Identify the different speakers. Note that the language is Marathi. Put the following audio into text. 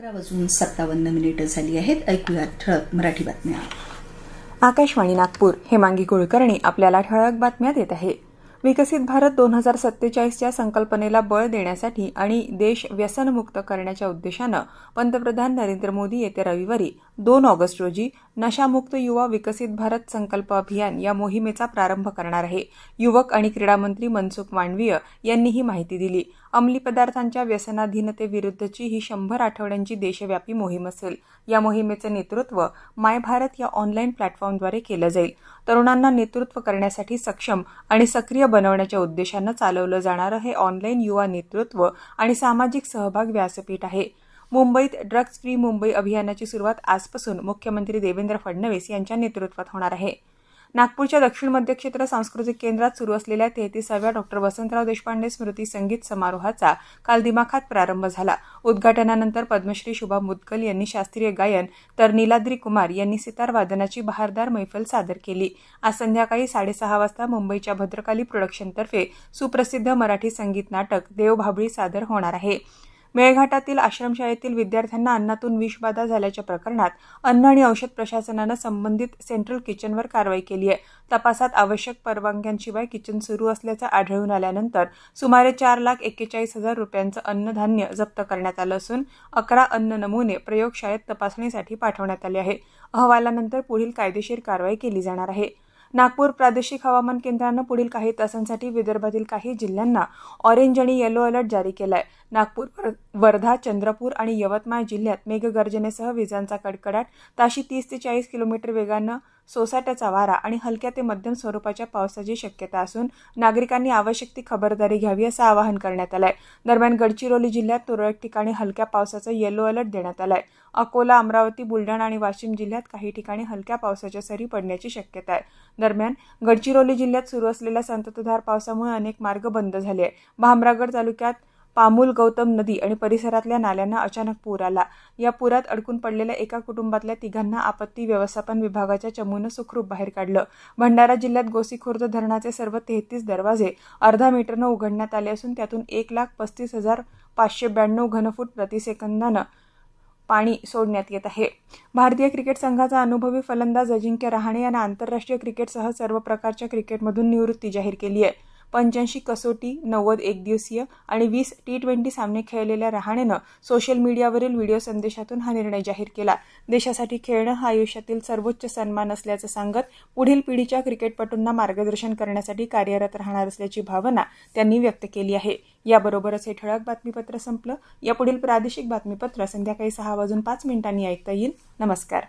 Speaker 1: 11:57 झाली आहेत. ऐकूया ठळक मराठी बातम्या.
Speaker 2: आकाशवाणी नागपूर. हेमांगी कुलकर्णी आपल्याला ठळक बातम्या देत आहे. विकसित भारत 2047च्या संकल्पनेला बळ देण्यासाठी आणि देश व्यसनमुक्त करण्याच्या उद्देशानं पंतप्रधान नरेंद्र मोदी येत्या रविवारी 2 ऑगस्ट रोजी नशामुक्त युवा विकसित भारत संकल्प अभियान या मोहिमेचा प्रारंभ करणार आहे. युवक आणि क्रीडा मंत्री मनसुख मांडवीय यांनी ही माहिती दिली. अंमली पदार्थांच्या व्यसनाधीनतेविरुद्धची ही 100 आठवड्यांची देशव्यापी मोहीम असेल. या मोहिमेचं नेतृत्व माय भारत या ऑनलाईन प्लॅटफॉर्मद्वारे केलं जाईल. तरुणांना नेतृत्व करण्यासाठी सक्षम आणि सक्रिय बनवण्याच्या उद्देशानं चालवलं जाणारं हे ऑनलाईन युवा नेतृत्व आणि सामाजिक सहभाग व्यासपीठ आहे. मुंबईत ड्रग्ज फ्री मुंबई अभियानाची सुरुवात आजपासून मुख्यमंत्री देवेंद्र फडणवीस यांच्या नेतृत्वात होणार आहे. नागपूरच्या दक्षिण मध्य क्षेत्र सांस्कृतिक केंद्रात सुरू असलेल्या 33व्या डॉ. वसंतराव देशपांडे स्मृती संगीत समारोहाचा काल दिमाखात प्रारंभ झाला. उद्घाटनानंतर पद्मश्री शुभा मुदगल यांनी शास्त्रीय गायन तर नीलाद्री कुमार यांनी सितार वादनाची बहारदार मैफल सादर केली. आज संध्याकाळी 6:30 वाजता मुंबईच्या भद्रकाली प्रोडक्शनतर्फे सुप्रसिद्ध मराठी संगीत नाटक देवभाबळी सादर होणार आहे. मेळघाटातील आश्रमशाळेतील विद्यार्थ्यांना अन्नातून विषबाधा झाल्याच्या प्रकरणात अन्न आणि औषध प्रशासनानं संबंधित सेंट्रल किचनवर कारवाई केली आहे. तपासात आवश्यक परवानग्यांशिवाय किचन सुरू असल्याचं आढळून आल्यानंतर सुमारे 4,41,000 रुपयांचं अन्नधान्य जप्त करण्यात आलं असून 11 अन्न नमुने प्रयोगशाळेत तपासणीसाठी पाठवण्यात आले आहे. अहवालानंतर पुढील कायदेशीर कारवाई केली जाणार आहे. नागपूर प्रादेशिक हवामान केंद्रानं पुढील काही तासांसाठी विदर्भातील काही जिल्ह्यांना ऑरेंज आणि येलो अलर्ट जारी केला आहे. नागपूर, वर्धा, चंद्रपूर आणि यवतमाळ जिल्ह्यात मेघगर्जनेसह विजांचा कडकडाट, ताशी 30 ते 40 किलोमीटर वेगानं सोसाट्याचा वारा आणि हलक्या ते मध्यम स्वरूपाच्या पावसाची शक्यता असून नागरिकांनी आवश्यक ती खबरदारी घ्यावी असं आवाहन करण्यात आलं आहे. दरम्यान गडचिरोली जिल्ह्यात तुरळक ठिकाणी हलक्या पावसाचा येलो अलर्ट देण्यात आला आहे. अकोला, अमरावती, बुलढाणा आणि वाशिम जिल्ह्यात काही ठिकाणी हलक्या पावसाच्या सरी पडण्याची शक्यता आहे. दरम्यान गडचिरोली जिल्ह्यात सुरू असलेल्या संततधार पावसामुळे अनेक मार्ग बंद झाले आहे. भामरागड तालुक्यात पामुल गौतम नदी आणि परिसरातल्या नाल्यांना अचानक पूर आला. या पुरात अडकून पडलेल्या एका कुटुंबातल्या 3 आपत्ती व्यवस्थापन विभागाच्या चमूनं सुखरूप बाहेर काढलं. भंडारा जिल्ह्यात गोसीखुर्द धरणाचे सर्व 33 दरवाजे अर्धा मीटरनं उघडण्यात आले असून त्यातून 1,35,592 घनफूट प्रतिसेकंदानं पाणी सोडण्यात येत आहे. भारतीय क्रिकेट संघाचा अनुभवी फलंदाज अजिंक्य रहाणे यानं आंतरराष्ट्रीय क्रिकेटसह सर्व प्रकारच्या क्रिकेटमधून निवृत्ती जाहीर केली आहे. 85 कसोटी, 90 एकदिवसीय आणि 20 T20 सामने खेळलेल्या रहाणेनं सोशल मीडियावरील व्हिडिओ संदेशातून हा निर्णय जाहीर केला. देशासाठी खेळणं हा आयुष्यातील सर्वोच्च सन्मान असल्याचं सांगत पुढील पिढीच्या क्रिकेटपटूंना मार्गदर्शन करण्यासाठी कार्यरत राहणार असल्याची भावना त्यांनी व्यक्त केली आहे. याबरोबरच हे ठळक बातमीपत्र संपलं. यापुढील प्रादेशिक बातमीपत्र संध्याकाळी 6:05 ऐकता येईल. नमस्कार.